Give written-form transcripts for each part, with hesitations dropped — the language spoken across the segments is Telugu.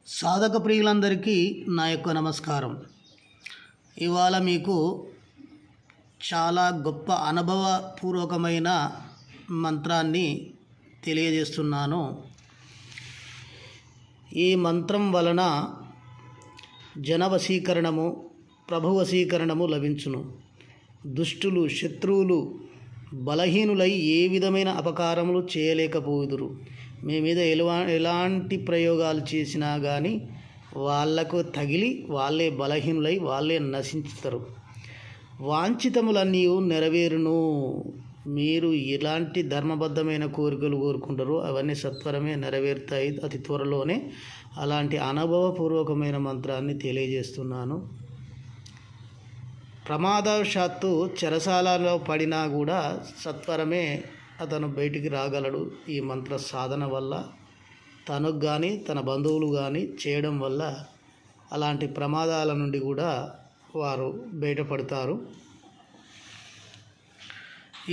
సాధక ప్రియులందరికీ నా యొక్క నమస్కారం. ఇవాళ మీకు చాలా గొప్ప అనుభవపూర్వకమైన మంత్రాన్ని తెలియజేస్తున్నాను. ఈ మంత్రం వలన జనవశీకరణము, ప్రభువశీకరణము లభించును. దుష్టులు, శత్రువులు, బలహీనులై ఏ విధమైన అపకారములు చేయలేకపోదురు. మీ మీద ఎలాంటి ప్రయోగాలు చేసినా కానీ వాళ్లకు తగిలి వాళ్ళే బలహీనులై వాళ్ళే నశించుతారు. వాంఛితములన్నీ నెరవేరును. మీరు ఎలాంటి ధర్మబద్ధమైన కోరికలు కోరుకుంటారో అవన్నీ సత్వరమే నెరవేరుతాయి అతి త్వరలోనే. అలాంటి అనుభవపూర్వకమైన మంత్రాన్ని తెలియజేస్తున్నాను. ప్రమాదవశాత్తు చెరసాలలో పడినా కూడా సత్వరమే అతను బయటికి రాగలడు. ఈ మంత్ర సాధన వల్ల తనకు కానీ తన బంధువులు కానీ చేయడం వల్ల అలాంటి ప్రమాదాల నుండి కూడా వారు బయటపడతారు.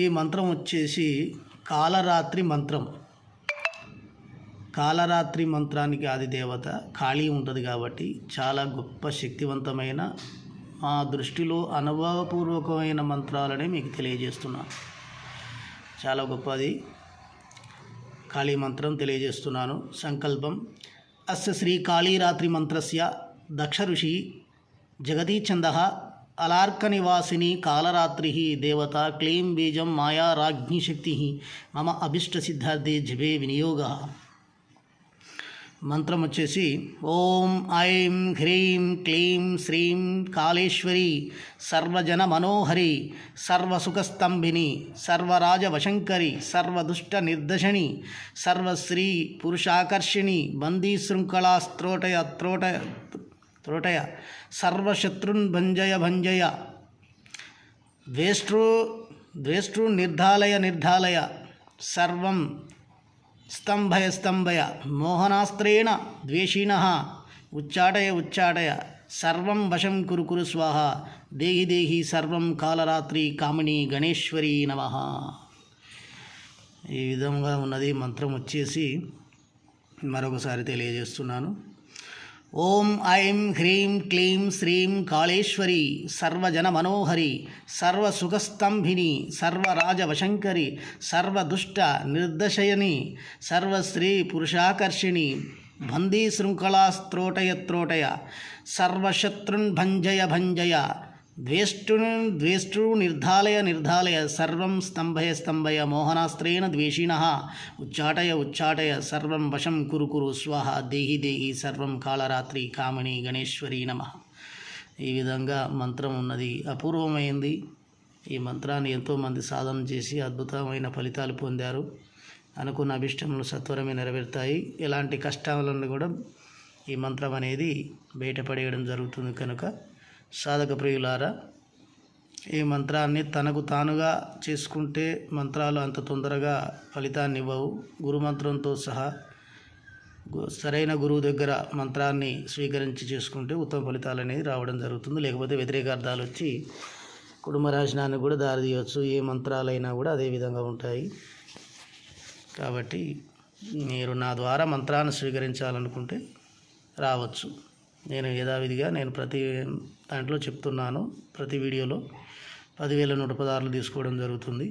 ఈ మంత్రం వచ్చేసి కాలరాత్రి మంత్రం. కాలరాత్రి మంత్రానికి ఆది దేవత కాళీ ఉంటుంది కాబట్టి చాలా గొప్ప శక్తివంతమైన, మా దృష్టిలో అనుభవపూర్వకమైన మంత్రాలని మీకు తెలియజేస్తున్నాను. చాలా గొప్పది కాళీ మంత్రం తెలియజేస్తున్నాను. సంకల్పం: అస్య శ్రీ కాళీరాత్రి మంత్రస్య దక్ష ఋషి జగదీఛందః అలార్కనివాసిని కాలరాత్రి దేవత క్లీం బీజం మాయా రాజ్ఞి శక్తి మమ అభిష్టసిద్ధార్థే జపే వినియోగ. మంత్రం వచ్చేసి ఓం ఐం హ్రీం క్లీం శ్రీం కాళేశ్వరి సర్వజన మనోహరి సర్వసుఖస్తంభిని సర్వరాజవశంకరి సర్వదుష్ట నిర్దశని సర్వశ్రీ పురుషాకర్షిణి బందీ శృంఖలాస్త్రోటయ త్రోటయ సర్వశత్రున్ భంజయ భంజయ ద్వేష్టృ నిర్ధాలయ సర్వం స్తంభయ మోహనాస్త్రేణ ద్వేషిణః ఉచ్చాటయ సర్వం వశం కురు స్వాహ దేహి సర్వం కాలరాత్రి కామిని గణేశ్వరి నమః. ఈ విధంగా ఉన్నది మంత్రం వచ్చేసి మరొకసారి తెలియజేస్తున్నాను. ఓం ఐం హ్రీం క్లీం శ్రీం కాళేశ్వరి సర్వజన మనోహరి సర్వసుఖస్తంభిని సర్వరాజవశంకరి సర్వదుష్ట నిర్దశయని సర్వశ్రీ పురుషాకర్షిణి బందీ శృంఖలాస్త్రోటయ సర్వశత్రున్ భంజయ ద్వేష్టృ నిర్ధాలయ సర్వం స్తంభయ మోహనాస్త్రేణ ద్వేషిణః ఉచ్చాటయ సర్వం వశం కురు స్వాహ దేహి సర్వం కాళరాత్రి కామిని గణేశ్వరి నమః. ఈ విధంగా మంత్రం ఉన్నది. అపూర్వమైంది. ఈ మంత్రాన్ని ఎంతోమంది సాధన చేసి అద్భుతమైన ఫలితాలు పొందారు. అనుకున్న అభిష్టములు సత్వరమే నెరవేరుతాయి. ఎలాంటి కష్టాల నుండి కూడా ఈ మంత్రం అనేది బయటపడేయడం జరుగుతుంది. కనుక సాధక ప్రియులారా, ఈ మంత్రాన్ని తనకు తానుగా చేసుకుంటే మంత్రాలు అంత తొందరగా ఫలితాన్ని ఇవ్వవు. గురుమంత్రంతో సహా సరైన గురువు దగ్గర మంత్రాన్ని స్వీకరించి చేసుకుంటే ఉత్తమ ఫలితాలు అనేది రావడం జరుగుతుంది. లేకపోతే వ్యతిరేక అర్థాలు వచ్చి కుటుంబ నాశనానికి కూడా దారితీయవచ్చు. ఏ మంత్రాలైనా కూడా అదే విధంగా ఉంటాయి. కాబట్టి మీరు నా ద్వారా మంత్రాన్ని స్వీకరించాలనుకుంటే రావచ్చు. నేను యథావిధిగా ప్రతి దాంట్లో చెప్తున్నాను. ప్రతి వీడియోలో 10,116 తీసుకోవడం జరుగుతుంది.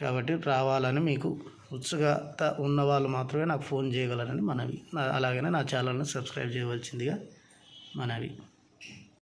కాబట్టి రావాలని మీకు ఉత్సుకత ఉన్నవాళ్ళు మాత్రమే నాకు ఫోన్ చేయగలరని మనవి. అలాగనే నా ఛానల్ని సబ్స్క్రైబ్ చేయవలసిందిగా మనవి.